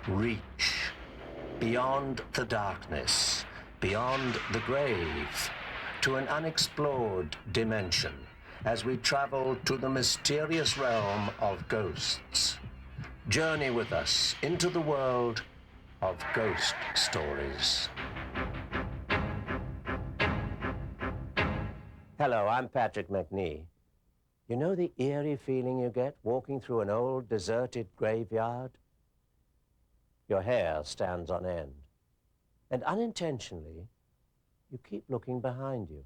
reach beyond the darkness, beyond the grave, to an unexplored dimension as we travel to the mysterious realm of ghosts. Journey with us into the world of ghost stories. Hello, I'm Patrick Macnee. You know the eerie feeling you get walking through an old deserted graveyard? Your hair stands on end. And unintentionally, you keep looking behind you.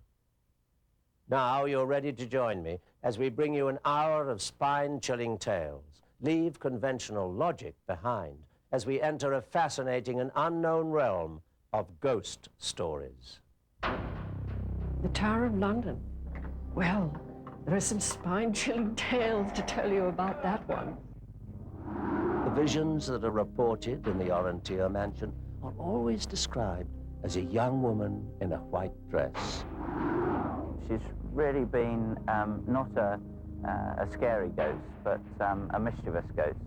Now you're ready to join me as we bring you an hour of spine-chilling tales. Leave conventional logic behind as we enter a fascinating and unknown realm of ghost stories. The Tower of London. Well, there are some spine-chilling tales to tell you about that one. The visions that are reported in the Orontier mansion are always described as a young woman in a white dress. She's really been not a scary ghost, but a mischievous ghost.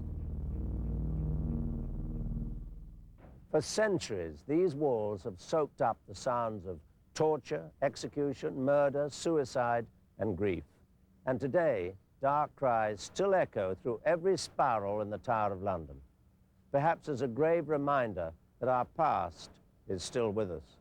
For centuries, these walls have soaked up the sounds of torture, execution, murder, suicide, and grief. And today, dark cries still echo through every spiral in the Tower of London, perhaps as a grave reminder that our past is still with us.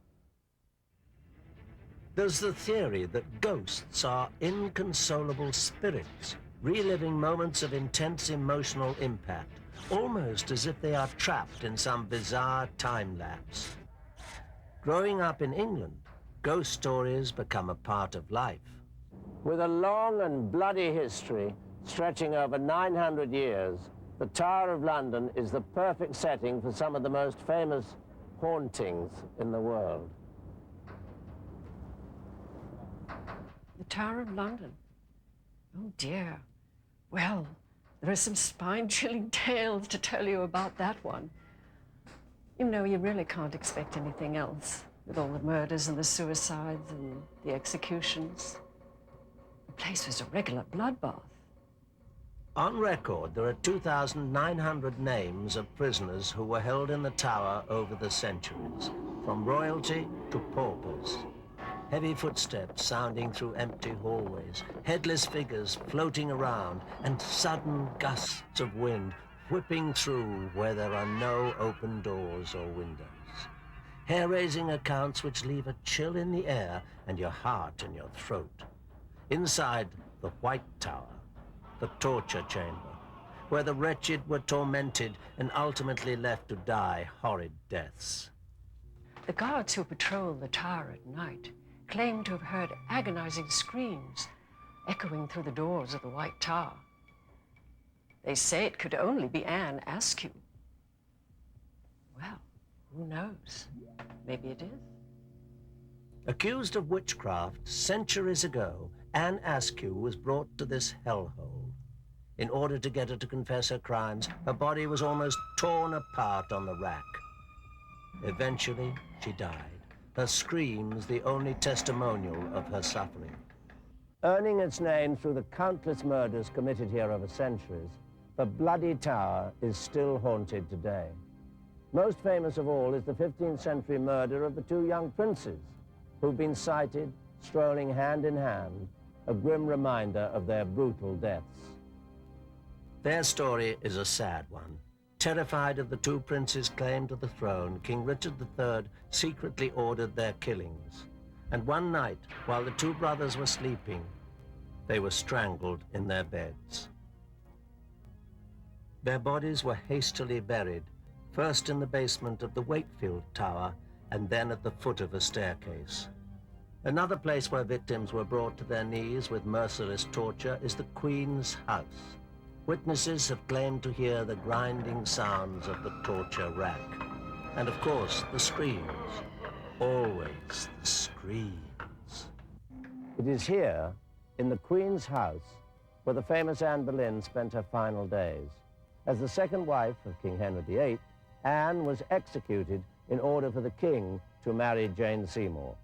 There's the theory that ghosts are inconsolable spirits, reliving moments of intense emotional impact, almost as if they are trapped in some bizarre time lapse. Growing up in England, ghost stories become a part of life. With a long and bloody history stretching over 900 years, the Tower of London is the perfect setting for some of the most famous hauntings in the world. The Tower of London. Oh dear. Well, there are some spine-chilling tales to tell you about that one. You know, you really can't expect anything else with all the murders and the suicides and the executions. The place was a regular bloodbath. On record, there are 2,900 names of prisoners who were held in the tower over the centuries, from royalty to paupers. Heavy footsteps sounding through empty hallways, headless figures floating around, and sudden gusts of wind whipping through where there are no open doors or windows. Hair-raising accounts which leave a chill in the air and your heart in your throat. Inside the White Tower, the torture chamber, where the wretched were tormented and ultimately left to die horrid deaths. The guards who patrol the tower at night claim to have heard agonizing screams echoing through the doors of the White Tower. They say it could only be Anne Askew. Well, who knows? Maybe it is. Accused of witchcraft centuries ago, Anne Askew was brought to this hellhole. In order to get her to confess her crimes, her body was almost torn apart on the rack. Eventually, she died, her screams the only testimonial of her suffering. Earning its name through the countless murders committed here over centuries, the Bloody Tower is still haunted today. Most famous of all is the 15th century murder of the two young princes, who've been sighted strolling hand in hand, a grim reminder of their brutal deaths. Their story is a sad one. Terrified of the two princes' claim to the throne, King Richard III secretly ordered their killings. And one night, while the two brothers were sleeping, they were strangled in their beds. Their bodies were hastily buried, first in the basement of the Wakefield Tower, and then at the foot of a staircase. Another place where victims were brought to their knees with merciless torture is the Queen's House. Witnesses have claimed to hear the grinding sounds of the torture rack. And of course, the screams. Always the screams. It is here, in the Queen's House, where the famous Anne Boleyn spent her final days. As the second wife of King Henry VIII, Anne was executed in order for the king to marry Jane Seymour.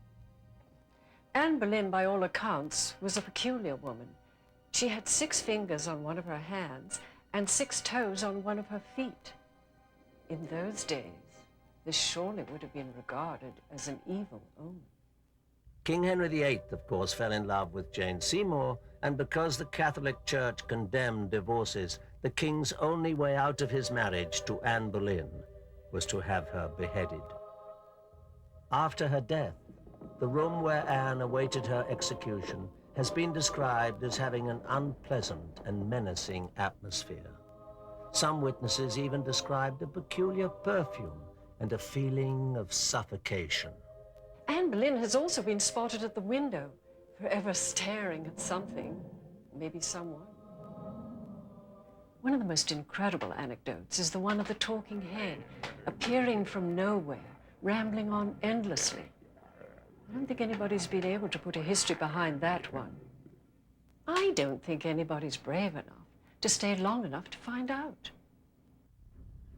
Anne Boleyn, by all accounts, was a peculiar woman. She had 6 fingers on one of her hands and 6 toes on one of her feet. In those days, this surely would have been regarded as an evil omen. King Henry VIII, of course, fell in love with Jane Seymour, and because the Catholic Church condemned divorces, the king's only way out of his marriage to Anne Boleyn was to have her beheaded. After her death, the room where Anne awaited her execution has been described as having an unpleasant and menacing atmosphere. Some witnesses even described a peculiar perfume and a feeling of suffocation. Anne Boleyn has also been spotted at the window, forever staring at something, maybe someone. One of the most incredible anecdotes is the one of the talking head, appearing from nowhere, rambling on endlessly. I don't think anybody's been able to put a history behind that one. I don't think anybody's brave enough to stay long enough to find out.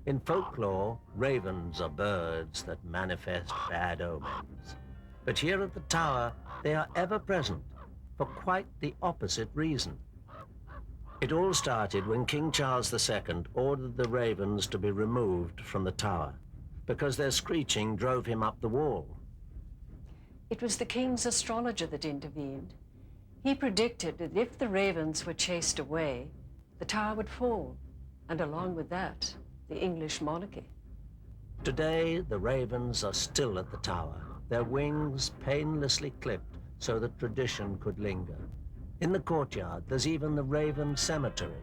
In folklore, ravens are birds that manifest bad omens. But here at the Tower, they are ever present for quite the opposite reason. It all started when King Charles II ordered the ravens to be removed from the Tower because their screeching drove him up the wall. It was the king's astrologer that intervened. He predicted that if the ravens were chased away, the tower would fall, and along with that, the English monarchy. Today, the ravens are still at the Tower, their wings painlessly clipped so that tradition could linger. In the courtyard, there's even the Raven Cemetery.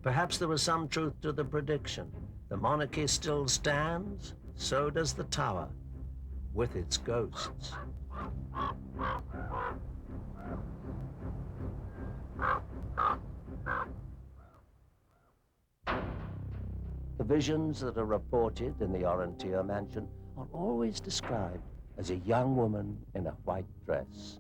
Perhaps there was some truth to the prediction. The monarchy still stands, so does the Tower, with its ghosts. The visions that are reported in the Orontier mansion are always described as a young woman in a white dress.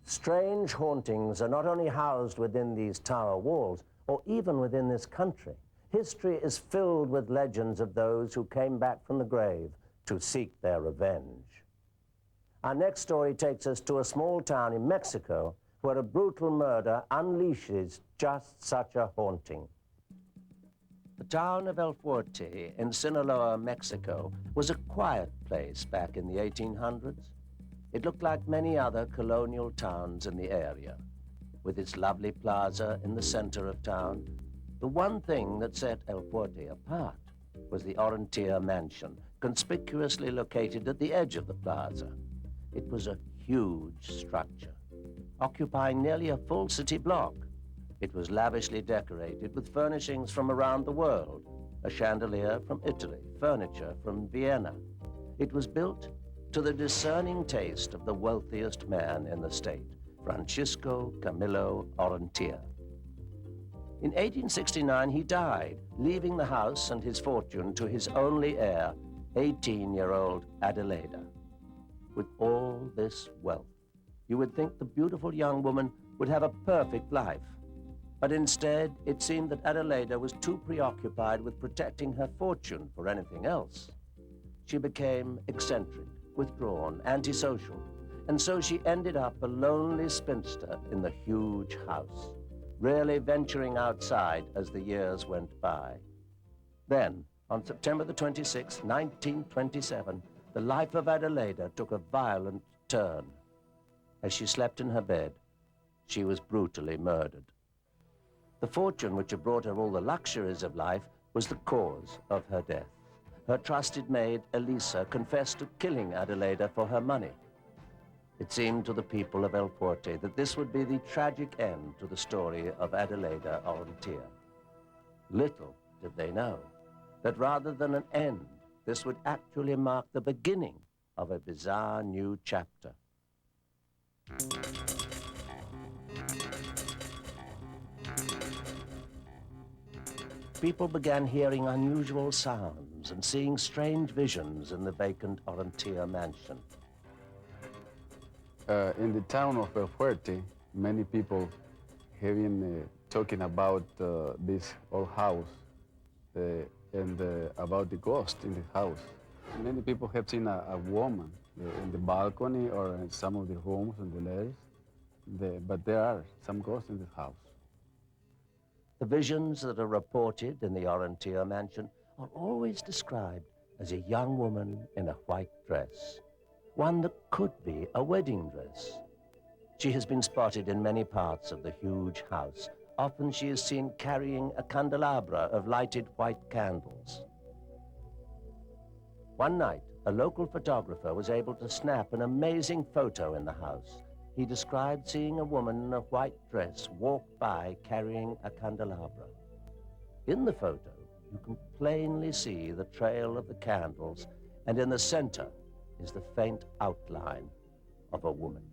Strange hauntings are not only housed within these tower walls, or even within this country. History is filled with legends of those who came back from the grave to seek their revenge. Our next story takes us to a small town in Mexico where a brutal murder unleashes just such a haunting. The town of El Fuerte in Sinaloa, Mexico, was a quiet place back in the 1800s. It looked like many other colonial towns in the area. With its lovely plaza in the center of town, the one thing that set El Fuerte apart was the Orontier mansion, conspicuously located at the edge of the plaza. It was a huge structure, occupying nearly a full city block. It was lavishly decorated with furnishings from around the world, a chandelier from Italy, furniture from Vienna. It was built to the discerning taste of the wealthiest man in the state, Francisco Camilo Orontier. In 1869, he died, leaving the house and his fortune to his only heir, 18-year-old Adelaida. With all this wealth, you would think the beautiful young woman would have a perfect life. But instead, it seemed that Adelaida was too preoccupied with protecting her fortune for anything else. She became eccentric, withdrawn, antisocial, and so she ended up a lonely spinster in the huge house, rarely venturing outside as the years went by. Then, on September the 26th, 1927, the life of Adelaida took a violent turn. As she slept in her bed, she was brutally murdered. The fortune which had brought her all the luxuries of life was the cause of her death. Her trusted maid, Elisa, confessed to killing Adelaida for her money. It seemed to the people of El Fuerte that this would be the tragic end to the story of Adelaida Orontier. Little did they know that rather than an end, this would actually mark the beginning of a bizarre new chapter. People began hearing unusual sounds and seeing strange visions in the vacant Orontier mansion. In the town of El Fuerte, many people have been talking about this old house and about the ghost in the house. Many people have seen a woman in the balcony or in some of the rooms and the layers, but there are some ghosts in the house. The visions that are reported in the Orontia mansion are always described as a young woman in a white dress, one that could be a wedding dress. She has been spotted in many parts of the huge house. Often she is seen carrying a candelabra of lighted white candles. One night, a local photographer was able to snap an amazing photo in the house. He described seeing a woman in a white dress walk by carrying a candelabra. In the photo, you can plainly see the trail of the candles, and in the center is the faint outline of a woman.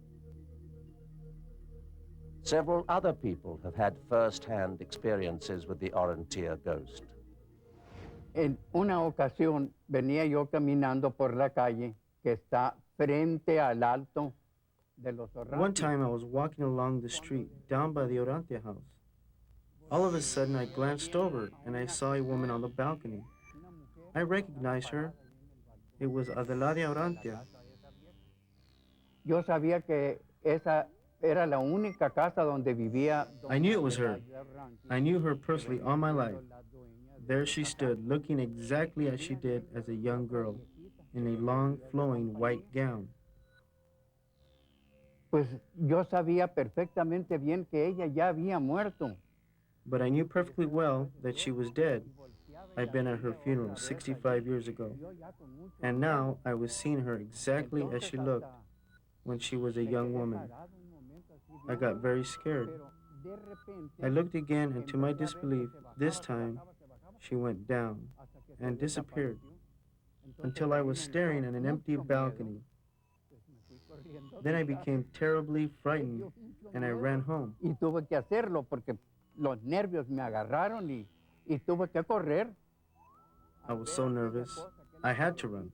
Several other people have had first-hand experiences with the Orontia ghost. En una ocasión venía yo caminando por la calle que está frente al alto de los Orrantia. One time I was walking along the street down by the Orantia house. All of a sudden I glanced over and I saw a woman on the balcony. I recognized her. It was Adelaida Orantia. Yo sabía que esa era la única casa donde vivía. I knew it was her. I knew her personally all my life. There she stood, looking exactly as she did as a young girl, in a long, flowing white gown. Pues yo sabía perfectamente bien que ella ya había muerto. But I knew perfectly well that she was dead. I'd been at her funeral 65 years ago. And now I was seeing her exactly as she looked when she was a young woman. I got very scared. I looked again, and to my disbelief, this time, she went down and disappeared until I was staring at an empty balcony. Then I became terribly frightened and I ran home. Y tuve que hacerlo porque los nervios me agarraron y tuve que correr. I was so nervous, I had to run.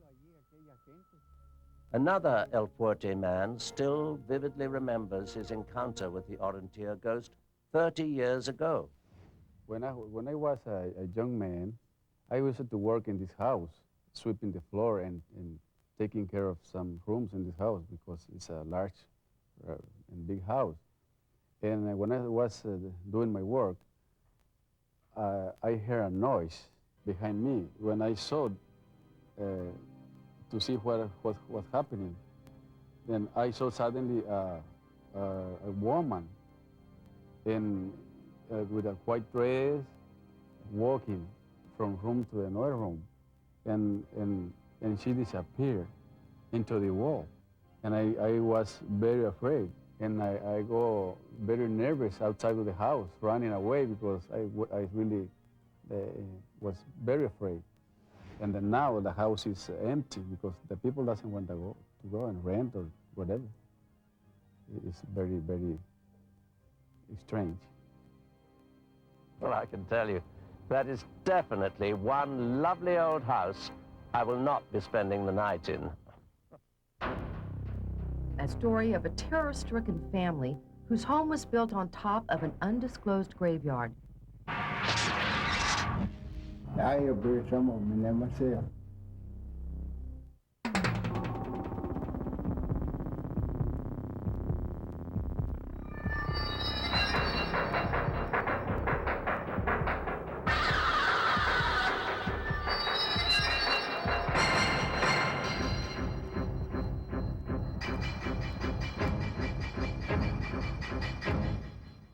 Another El Fuerte man still vividly remembers his encounter with the Orontia ghost 30 years ago. When I was a young man, I used to work in this house, sweeping the floor and taking care of some rooms in this house because it's a large and big house. And when I was doing my work, I heard a noise behind me. When I saw to see what was happening, then I saw suddenly a woman with a white dress walking from room to another room, and she disappeared into the wall. And I was very afraid, and I go very nervous outside of the house, running away because I really was very afraid. And then now the house is empty because the people doesn't want to go and rent or whatever. It's very, very strange. Well, I can tell you, that is definitely one lovely old house I will not be spending the night in. A story of a terror-stricken family whose home was built on top of an undisclosed graveyard.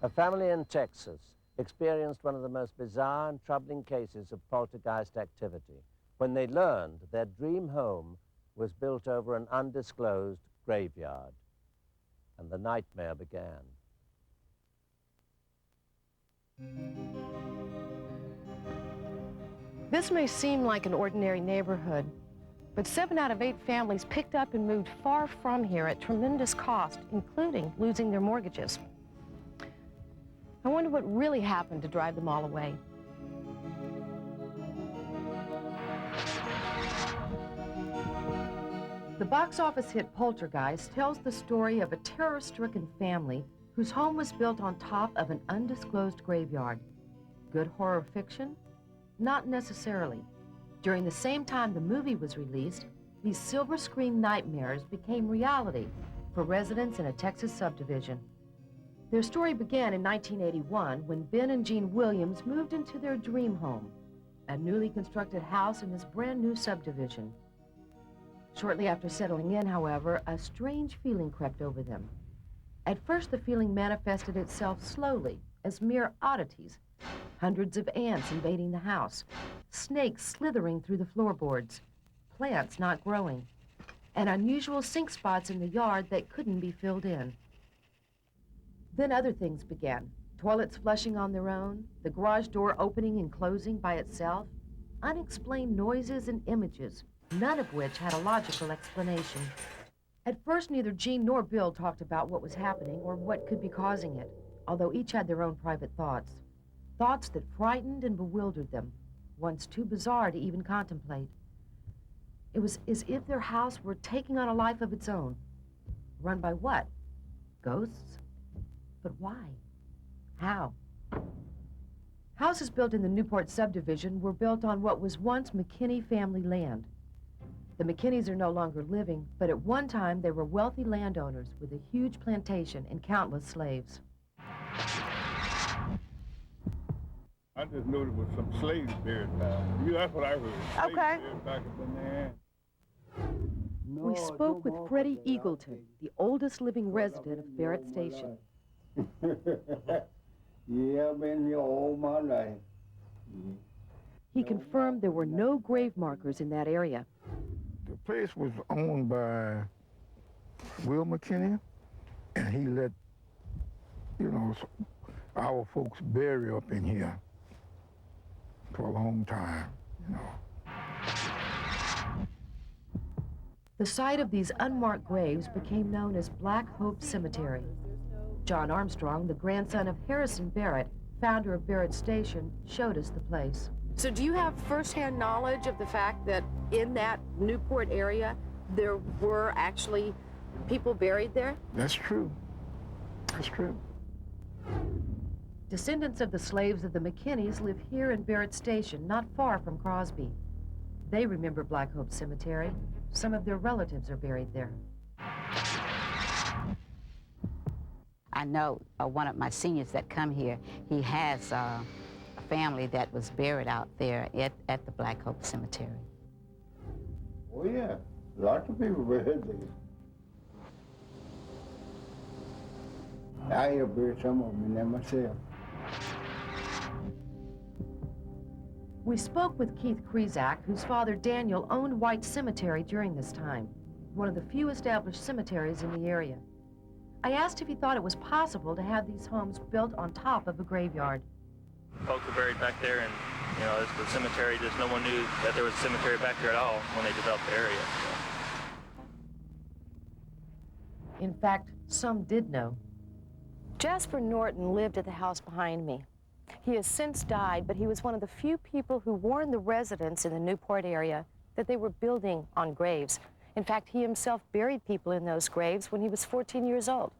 A family in Texas experienced one of the most bizarre and troubling cases of poltergeist activity when they learned their dream home was built over an undisclosed graveyard. And the nightmare began. This may seem like an ordinary neighborhood, but 7 out of 8 families picked up and moved far from here at tremendous cost, including losing their mortgages. I wonder what really happened to drive them all away. The box office hit Poltergeist tells the story of a terror-stricken family whose home was built on top of an undisclosed graveyard. Good horror fiction? Not necessarily. During the same time the movie was released, these silver screen nightmares became reality for residents in a Texas subdivision. Their story began in 1981 when Ben and Jean Williams moved into their dream home, a newly constructed house in this brand new subdivision. Shortly after settling in, however, a strange feeling crept over them. At first, the feeling manifested itself slowly as mere oddities. Hundreds of ants invading the house, snakes slithering through the floorboards, plants not growing, and unusual sink spots in the yard that couldn't be filled in. Then other things began. Toilets flushing on their own, the garage door opening and closing by itself, unexplained noises and images, none of which had a logical explanation. At first, neither Jean nor Bill talked about what was happening or what could be causing it, although each had their own private thoughts. Thoughts that frightened and bewildered them, once too bizarre to even contemplate. It was as if their house were taking on a life of its own. Run by what? Ghosts? But why? How? Houses built in the Newport subdivision were built on what was once McKinney family land. The McKinneys are no longer living, but at one time they were wealthy landowners with a huge plantation and countless slaves. I just knew there was some slaves buried down. That's what I heard. Okay. Slaves buried back up in there. We spoke with Freddie Eagleton, the oldest living resident of Barrett Station. Yeah, I've been here all my life. He confirmed there were no grave markers in that area. The place was owned by Will McKinney, and he let, our folks bury up in here for a long time, The site of these unmarked graves became known as Black Hope Cemetery. John Armstrong, the grandson of Harrison Barrett, founder of Barrett Station, showed us the place. So do you have firsthand knowledge of the fact that in that Newport area, there were actually people buried there? That's true. That's true. Descendants of the slaves of the McKinneys live here in Barrett Station, not far from Crosby. They remember Black Hope Cemetery. Some of their relatives are buried there. I know one of my seniors that come here, he has a family that was buried out there at the Black Hope Cemetery. Oh, yeah. Lots of people buried there. I have buried some of them in there myself. We spoke with Keith Krizak, whose father Daniel owned White Cemetery during this time, one of the few established cemeteries in the area. I asked if he thought it was possible to have these homes built on top of a graveyard. Folks were buried back there, and it's the cemetery. Just no one knew that there was a cemetery back there at all when they developed the area. So. In fact, some did know. Jasper Norton lived at the house behind me. He has since died, but he was one of the few people who warned the residents in the Newport area that they were building on graves. In fact, he himself buried people in those graves when he was 14 years old.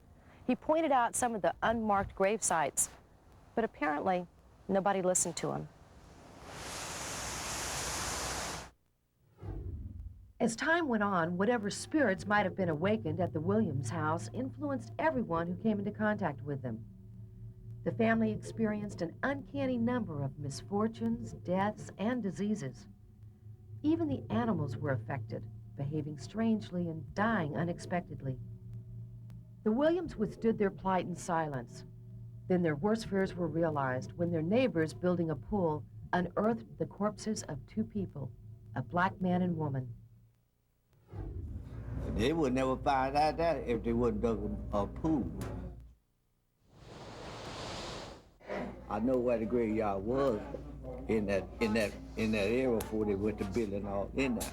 He pointed out some of the unmarked grave sites, but apparently nobody listened to him. As time went on, whatever spirits might have been awakened at the Williams house influenced everyone who came into contact with them. The family experienced an uncanny number of misfortunes, deaths, and diseases. Even the animals were affected, behaving strangely and dying unexpectedly. The Williams withstood their plight in silence. Then their worst fears were realized when their neighbors, building a pool, unearthed the corpses of two people, a black man and woman. They would never find out that if they wouldn't dug a pool. I know where the graveyard was in that area before they went to building all in there.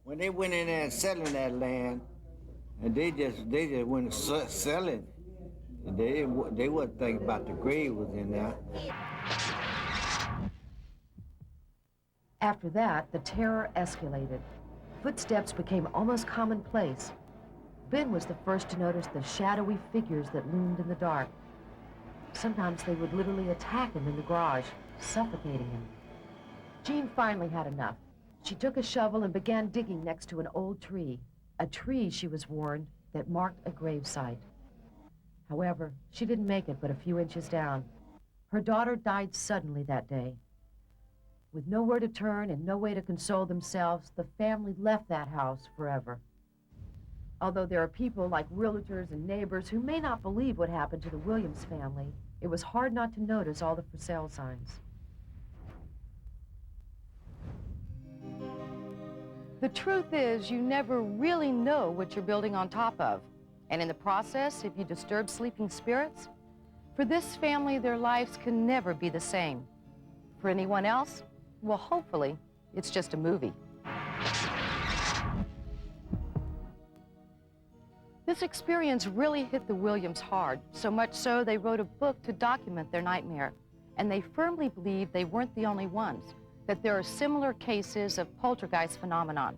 When they went in there and selling that land, and they just went selling, they wouldn't think about the grave was in there. After that, the terror escalated. footsteps became almost commonplace, Ben was the first to notice the shadowy figures that loomed in the dark. Sometimes they would literally attack him in the garage, suffocating him. Jean finally had enough. She took a shovel and began digging next to an old tree, a tree, she was warned, that marked a gravesite. However, she didn't make it but a few inches down. Her daughter died suddenly that day. With nowhere to turn and no way to console themselves, the family left that house forever. Although there are people like realtors and neighbors who may not believe what happened to the Williams family, it was hard not to notice all the for sale signs. The truth is, you never really know what you're building on top of. And in the process, if you disturb sleeping spirits, for this family, their lives can never be the same. For anyone else, well, hopefully, it's just a movie. This experience really hit the Williams hard, so much so they wrote a book to document their nightmare. And they firmly believe they weren't the only ones, that there are similar cases of poltergeist phenomenon.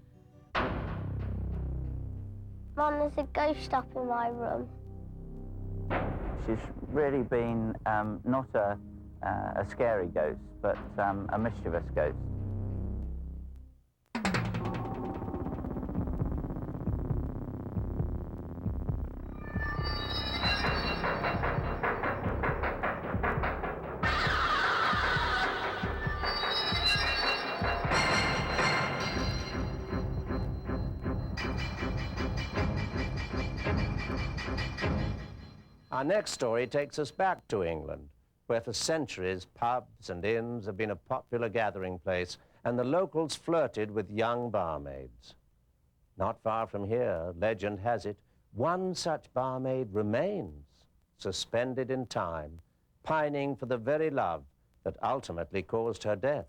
Mom, there's a ghost up in my room. She's really been not a scary ghost, but a mischievous ghost. Our next story takes us back to England, where for centuries pubs and inns have been a popular gathering place, and the locals flirted with young barmaids. Not far from here, legend has it, one such barmaid remains, suspended in time, pining for the very love that ultimately caused her death.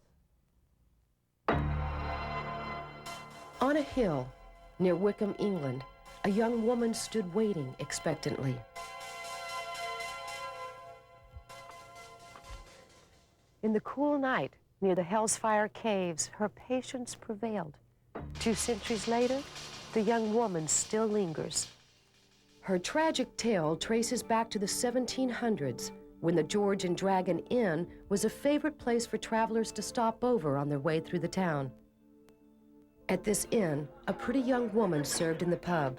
On a hill near Wickham, England, a young woman stood waiting expectantly. In the cool night near the Hellsfire Caves, her patience prevailed. 2 centuries later, the young woman still lingers. Her tragic tale traces back to the 1700s, when the George and Dragon Inn was a favorite place for travelers to stop over on their way through the town. At this inn, a pretty young woman served in the pub.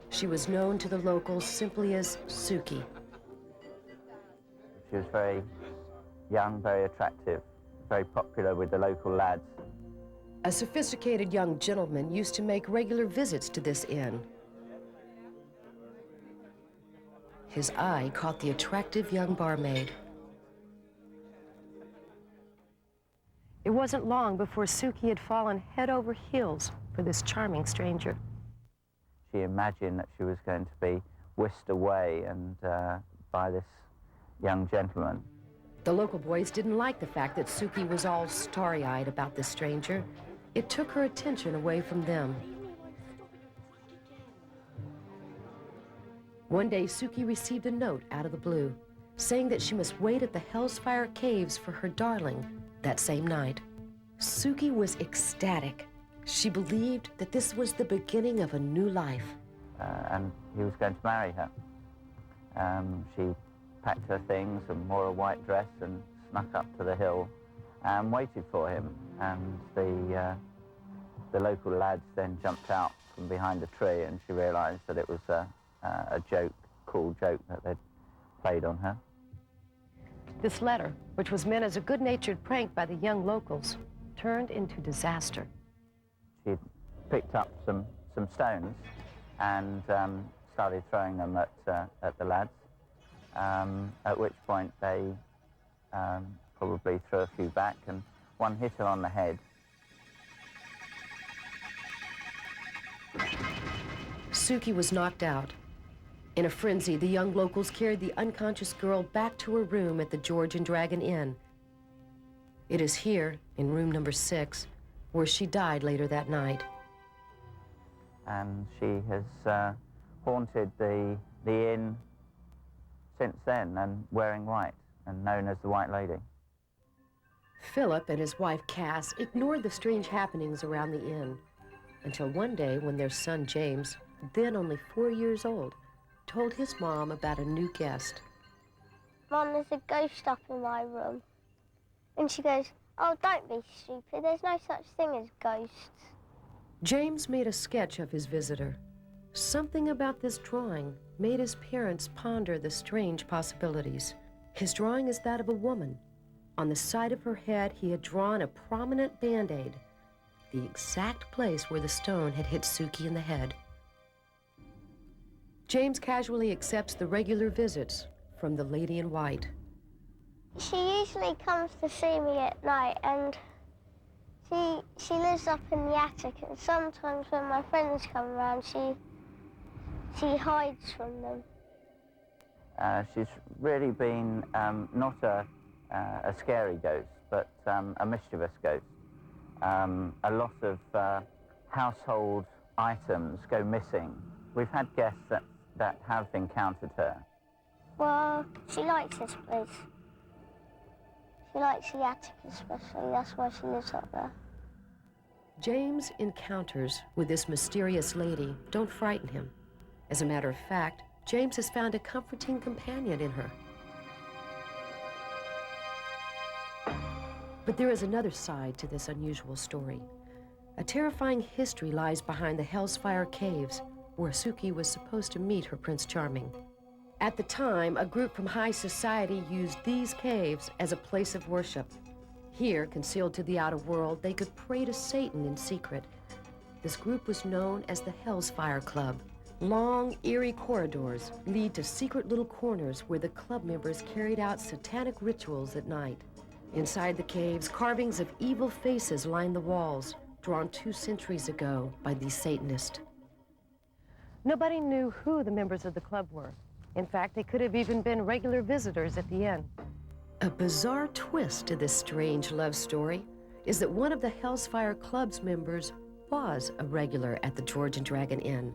She was known to the locals simply as Suki. She was very young, very attractive, very popular with the local lads. A sophisticated young gentleman used to make regular visits to this inn. His eye caught the attractive young barmaid. It wasn't long before Suki had fallen head over heels for this charming stranger. She imagined that she was going to be whisked away and by this young gentleman. The local boys didn't like the fact that Suki was all starry-eyed about this stranger. It took her attention away from them. One day, Suki received a note out of the blue, saying that she must wait at the Hellsfire Caves for her darling that same night. Suki was ecstatic. She believed that this was the beginning of a new life. And he was going to marry her. She packed her things and wore a white dress and snuck up to the hill and waited for him. And the local lads then jumped out from behind a tree, and she realized that it was a joke, cruel joke that they'd played on her. This letter, which was meant as a good-natured prank by the young locals, turned into disaster. She picked up some stones and started throwing them at the lads, at which point they probably threw a few back, and one hit her on the head. Suki was knocked out. In a frenzy, the young locals carried the unconscious girl back to her room at the George and Dragon Inn. It is here, in room number 6, where she died later that night. And she has haunted the inn since then, and wearing white, and known as the White Lady. Philip and his wife Cass ignored the strange happenings around the inn. until one day when their son James, then only 4 years old, told his mom about a new guest. Mom, there's a ghost up in my room. And she goes, oh, don't be stupid. There's no such thing as ghosts. James made a sketch of his visitor. Something about this drawing made his parents ponder the strange possibilities. His drawing is that of a woman. On the side of her head, he had drawn a prominent Band-Aid, the exact place where the stone had hit Suki in the head. James casually accepts the regular visits from the lady in white. She usually comes to see me at night, and she lives up in the attic, and sometimes when my friends come around, she hides from them. She's really been not a scary ghost, but a mischievous ghost. A lot of household items go missing. We've had guests that have encountered her. Well, she likes this place. She likes the attic especially, that's why she lives up there. James' encounters with this mysterious lady don't frighten him. As a matter of fact, James has found a comforting companion in her. But there is another side to this unusual story. A terrifying history lies behind the Hell's Fire Caves, where Suki was supposed to meet her Prince Charming. At the time, a group from high society used these caves as a place of worship. Here, concealed to the outer world, they could pray to Satan in secret. This group was known as the Hell's Fire Club. Long, eerie corridors lead to secret little corners where the club members carried out satanic rituals at night. Inside the caves, carvings of evil faces line the walls, drawn 2 centuries ago by these Satanists. Nobody knew who the members of the club were. In fact, they could have even been regular visitors at the inn. A bizarre twist to this strange love story is that one of the Hell's Fire Club's members was a regular at the George and Dragon Inn.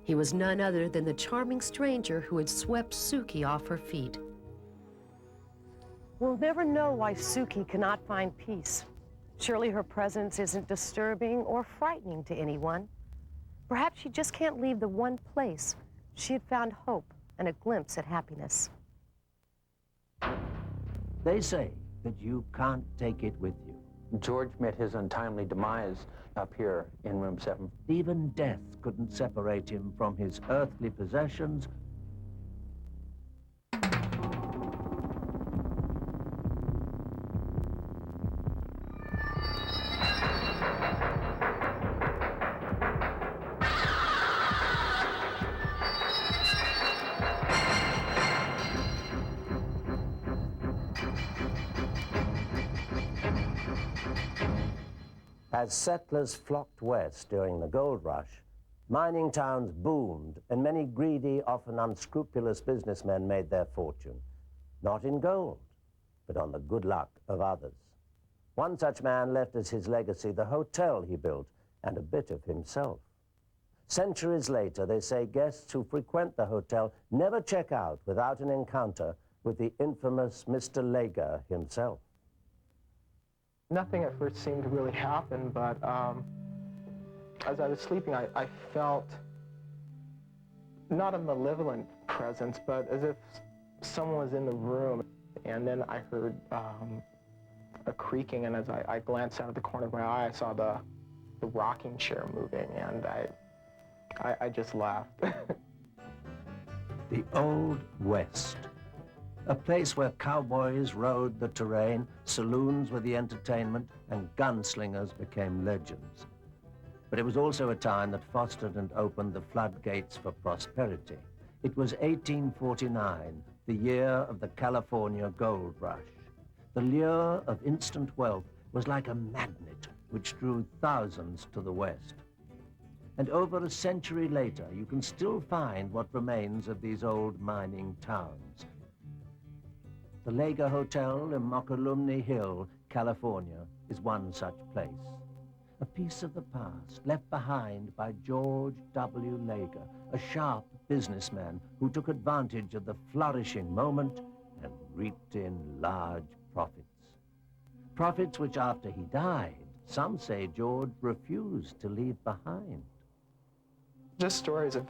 He was none other than the charming stranger who had swept Suki off her feet. We'll never know why Suki cannot find peace. Surely her presence isn't disturbing or frightening to anyone. Perhaps she just can't leave the one place she had found hope and a glimpse at happiness. They say that you can't take it with you. George met his untimely demise up here in room 7. Even death couldn't separate him from his earthly possessions. As settlers flocked west during the gold rush, mining towns boomed and many greedy, often unscrupulous businessmen made their fortune, not in gold, but on the good luck of others. One such man left as his legacy the hotel he built and a bit of himself. Centuries later, they say guests who frequent the hotel never check out without an encounter with the infamous Mr. Lager himself. Nothing at first seemed to really happen, but as I was sleeping, I felt not a malevolent presence, but as if someone was in the room. And then I heard a creaking, and as I glanced out of the corner of my eye, I saw the rocking chair moving, and I just laughed. The Old West. A place where cowboys rode the terrain, saloons were the entertainment, and gunslingers became legends. But it was also a time that fostered and opened the floodgates for prosperity. It was 1849, the year of the California gold rush. The lure of instant wealth was like a magnet which drew thousands to the west. And over a century later, you can still find what remains of these old mining towns. The Lager Hotel in Mokelumne Hill, California, is one such place. A piece of the past left behind by George W. Lager, a sharp businessman who took advantage of the flourishing moment and reaped in large profits. Profits which, after he died, some say George refused to leave behind. Just stories of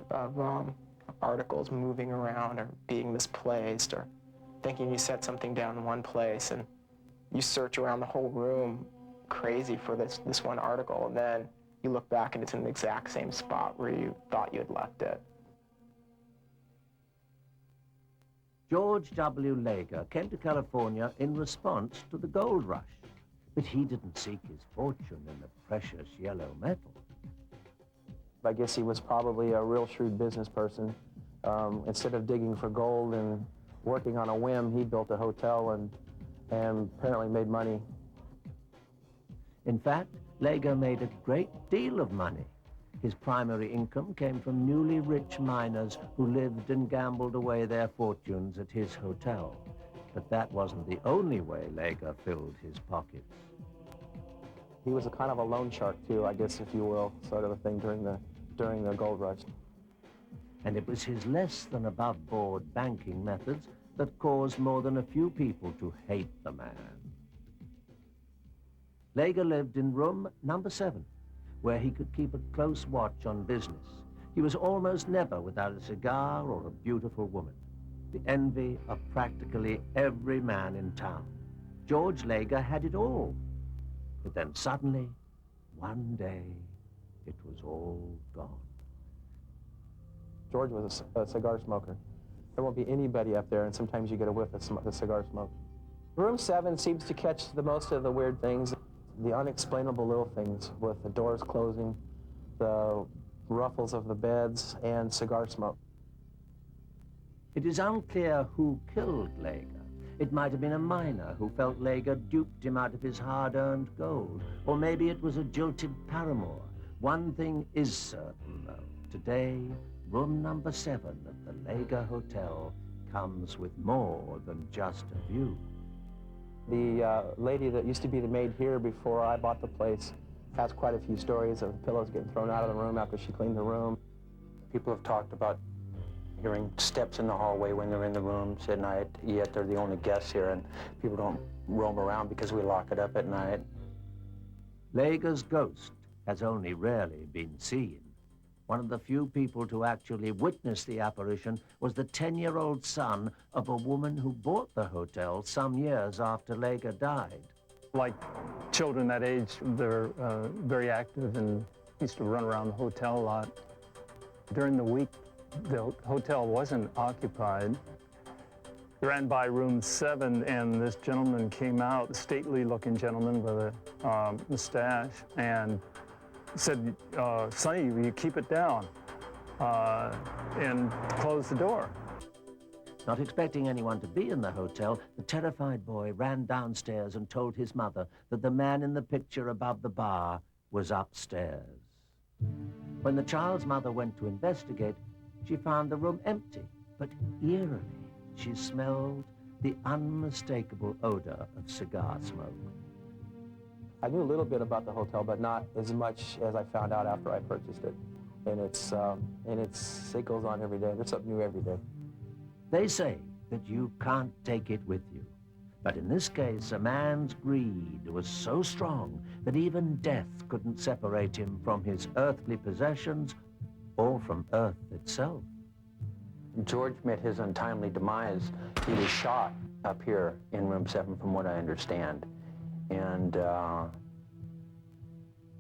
articles moving around or being misplaced, or thinking you set something down in one place and you search around the whole room crazy for this one article, and then you look back and it's in the exact same spot where you thought you had left it. George W. Lager came to California in response to the gold rush, but he didn't seek his fortune in the precious yellow metal. I guess he was probably a real shrewd business person. Instead of digging for gold and working on a whim, he built a hotel and apparently made money. In fact, Lager made a great deal of money. His primary income came from newly rich miners who lived and gambled away their fortunes at his hotel. But that wasn't the only way Lager filled his pockets. He was a kind of a loan shark too, I guess, if you will, sort of a thing during the gold rush. And it was his less than above board banking methods that caused more than a few people to hate the man. Lager lived in room number 7, where he could keep a close watch on business. He was almost never without a cigar or a beautiful woman, the envy of practically every man in town. George Lager had it all. But then suddenly, one day, it was all gone. George was a cigar smoker. There won't be anybody up there, and sometimes you get a whiff of the cigar smoke. Room 7 seems to catch the most of the weird things, the unexplainable little things, with the doors closing, the ruffles of the beds, and cigar smoke. It is unclear who killed Lager. It might have been a miner who felt Lager duped him out of his hard-earned gold, or maybe it was a jilted paramour. One thing is certain, though. Today, room number 7 at the Lager Hotel comes with more than just a view. The lady that used to be the maid here before I bought the place has quite a few stories of pillows getting thrown out of the room after she cleaned the room. People have talked about hearing steps in the hallway when they're in the rooms at night, yet they're the only guests here, and people don't roam around because we lock it up at night. Lager's ghost has only rarely been seen. One of the few people to actually witness the apparition was the 10-year-old son of a woman who bought the hotel some years after Lager died. Like children that age, they're very active and used to run around the hotel a lot. During the week, the hotel wasn't occupied. Ran by room 7, and this gentleman came out, a stately-looking gentleman with a mustache, and said, "Sonny, will you keep it down?" And closed the door. Not expecting anyone to be in the hotel, the terrified boy ran downstairs and told his mother that the man in the picture above the bar was upstairs. When the child's mother went to investigate, she found the room empty, but eerily she smelled the unmistakable odor of cigar smoke. I knew a little bit about the hotel, but not as much as I found out after I purchased it. And it goes on every day. There's something new every day. They say that you can't take it with you. But in this case, a man's greed was so strong that even death couldn't separate him from his earthly possessions or from Earth itself. George met his untimely demise. He was shot up here in room 7, from what I understand. And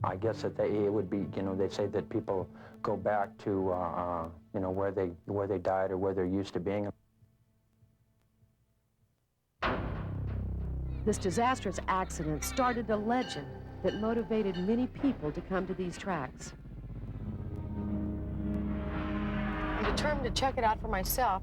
I guess that it would be, they say that people go back to, where they died or where they're used to being. This disastrous accident started a legend that motivated many people to come to these tracks. I'm determined to check it out for myself.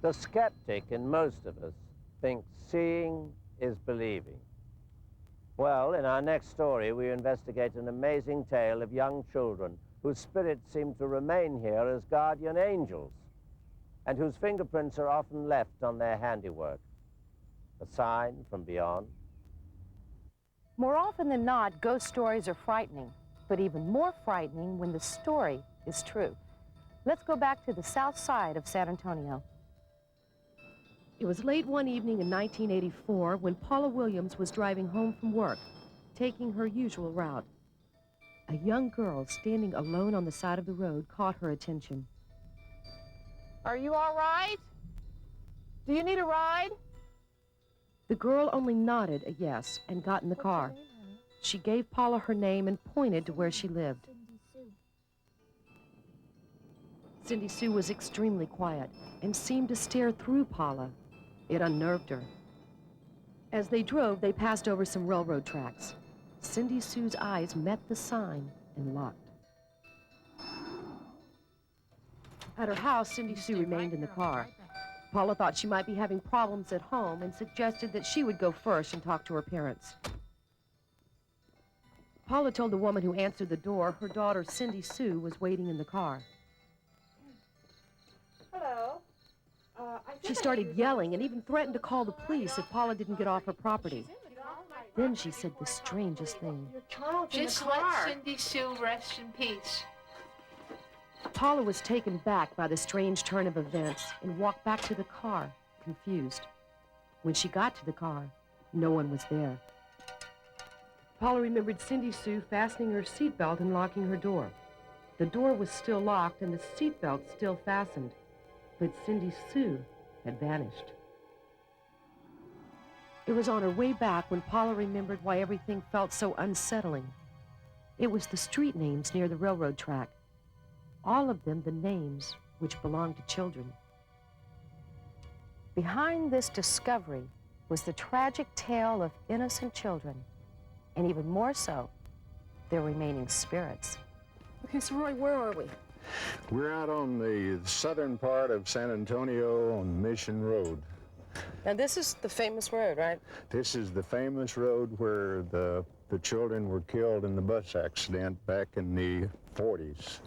The skeptic in most of us thinks seeing is believing. Well, in our next story, we investigate an amazing tale of young children whose spirits seem to remain here as guardian angels. and whose fingerprints are often left on their handiwork. A sign from beyond. More often than not, ghost stories are frightening, but even more frightening when the story is true. Let's go back to the south side of San Antonio. It was late one evening in 1984 when Paula Williams was driving home from work, taking her usual route. A young girl standing alone on the side of the road caught her attention. Are you all right? Do you need a ride? The girl only nodded a yes and got in the car. She gave Paula her name and pointed to where she lived. Cindy Sue was extremely quiet and seemed to stare through Paula. It unnerved her. As they drove, they passed over some railroad tracks. Cindy Sue's eyes met the sign and locked. At her house, Cindy Sue remained in the car. Paula thought she might be having problems at home and suggested that she would go first and talk to her parents. Paula told the woman who answered the door her daughter, Cindy Sue, was waiting in the car. Hello. She started yelling and even threatened to call the police if Paula didn't get off her property. Then she said the strangest thing. Just let Cindy Sue rest in peace. Paula was taken back by the strange turn of events and walked back to the car, confused. When she got to the car, no one was there. Paula remembered Cindy Sue fastening her seatbelt and locking her door. The door was still locked and the seatbelt still fastened, but Cindy Sue had vanished. It was on her way back when Paula remembered why everything felt so unsettling. It was the street names near the railroad track. All of them the names which belonged to children. Behind this discovery was the tragic tale of innocent children, and even more so, their remaining spirits. Okay, so Roy, where are we? We're out on the southern part of San Antonio on Mission Road. Now this is the famous road, right? This is the famous road where the children were killed in the bus accident back in the 40s.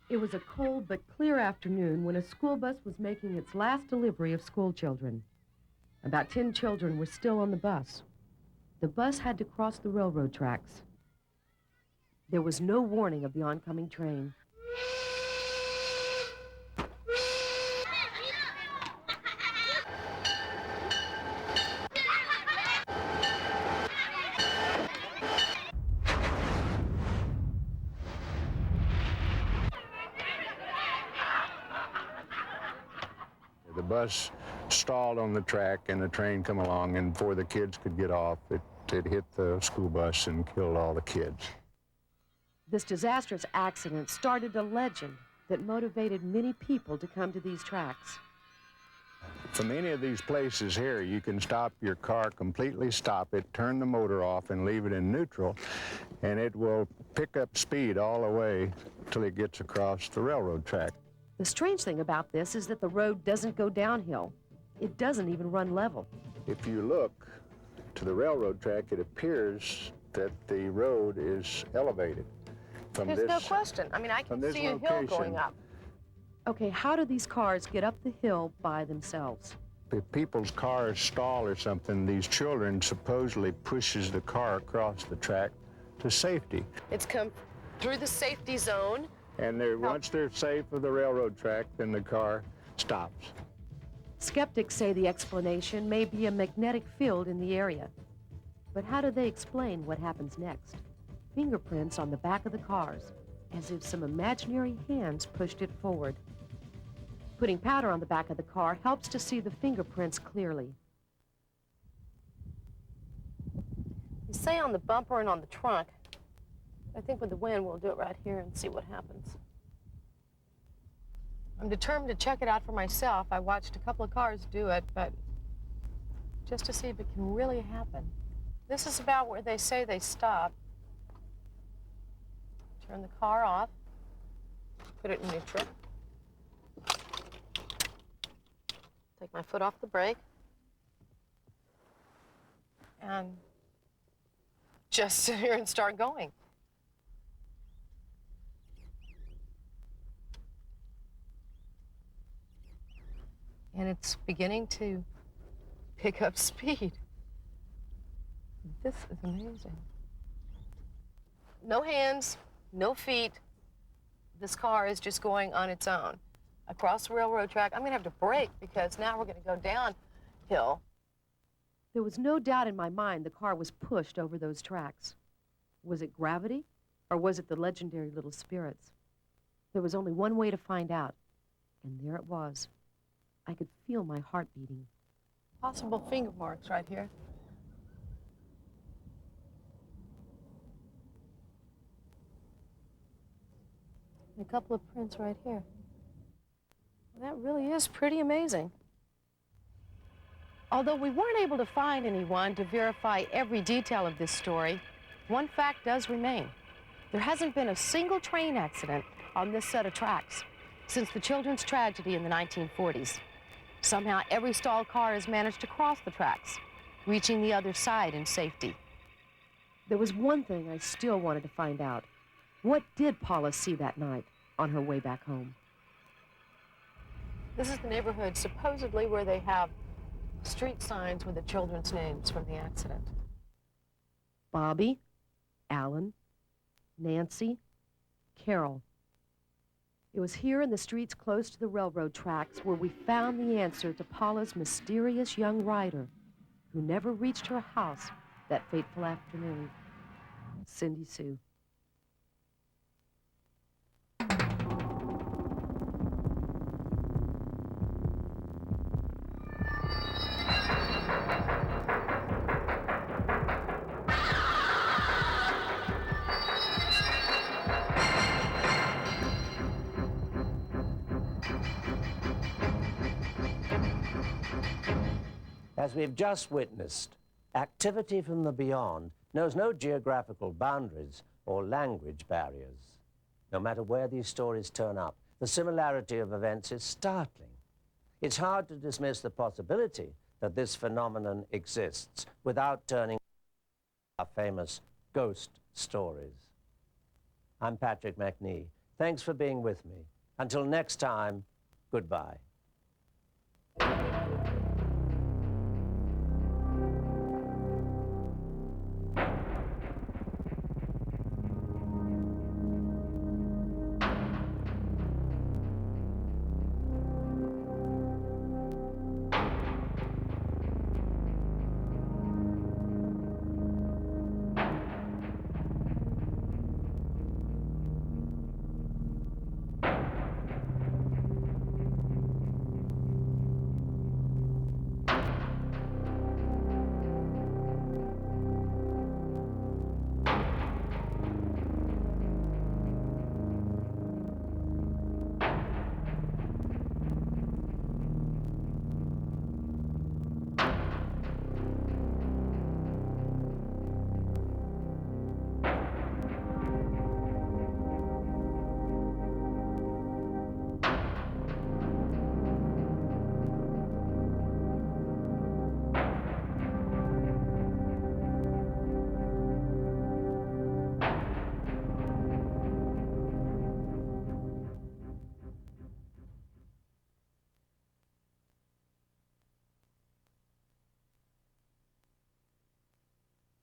It was a cold but clear afternoon when a school bus was making its last delivery of school children. About 10 children were still on the bus. The bus had to cross the railroad tracks. There was no warning of the oncoming train. The bus stalled on the track and the train come along, and before the kids could get off, it hit the school bus and killed all the kids. This disastrous accident started a legend that motivated many people to come to these tracks. From any of these places here, you can stop your car, completely stop it, turn the motor off and leave it in neutral, and it will pick up speed all the way till it gets across the railroad track. The strange thing about this is that the road doesn't go downhill. It doesn't even run level. If you look to the railroad track, it appears that the road is elevated. There's no question. I mean, I can see a hill going up. Okay, how do these cars get up the hill by themselves? If people's cars stall or something, these children supposedly pushes the car across the track to safety. It's come through the safety zone. And once they're safe of the railroad track, then the car stops. Skeptics say the explanation may be a magnetic field in the area. But how do they explain what happens next? Fingerprints on the back of the cars, as if some imaginary hands pushed it forward. Putting powder on the back of the car helps to see the fingerprints clearly. You say on the bumper and on the trunk. I think with the wind, we'll do it right here and see what happens. I'm determined to check it out for myself. I watched a couple of cars do it, but just to see if it can really happen. This is about where they say they stop. Turn the car off, put it in neutral. Take my foot off the brake. And just sit here and start going. And it's beginning to pick up speed. This is amazing. No hands, no feet. This car is just going on its own across the railroad track. I'm gonna have to brake because now we're gonna go downhill. There was no doubt in my mind the car was pushed over those tracks. Was it gravity or was it the legendary little spirits? There was only one way to find out, and there it was. I could feel my heart beating. Possible finger marks right here. And a couple of prints right here. That really is pretty amazing. Although we weren't able to find anyone to verify every detail of this story, one fact does remain. There hasn't been a single train accident on this set of tracks since the children's tragedy in the 1940s. Somehow, every stalled car has managed to cross the tracks, reaching the other side in safety. There was one thing I still wanted to find out. What did Paula see that night on her way back home? This is the neighborhood supposedly where they have street signs with the children's names from the accident. Bobby, Alan, Nancy, Carol. It was here in the streets close to the railroad tracks where we found the answer to Paula's mysterious young rider who never reached her house that fateful afternoon, Cindy Sue. As we've just witnessed, activity from the beyond knows no geographical boundaries or language barriers. No matter where these stories turn up, the similarity of events is startling. It's hard to dismiss the possibility that this phenomenon exists without turning to our famous ghost stories. I'm Patrick McNee. Thanks for being with me. Until next time, goodbye.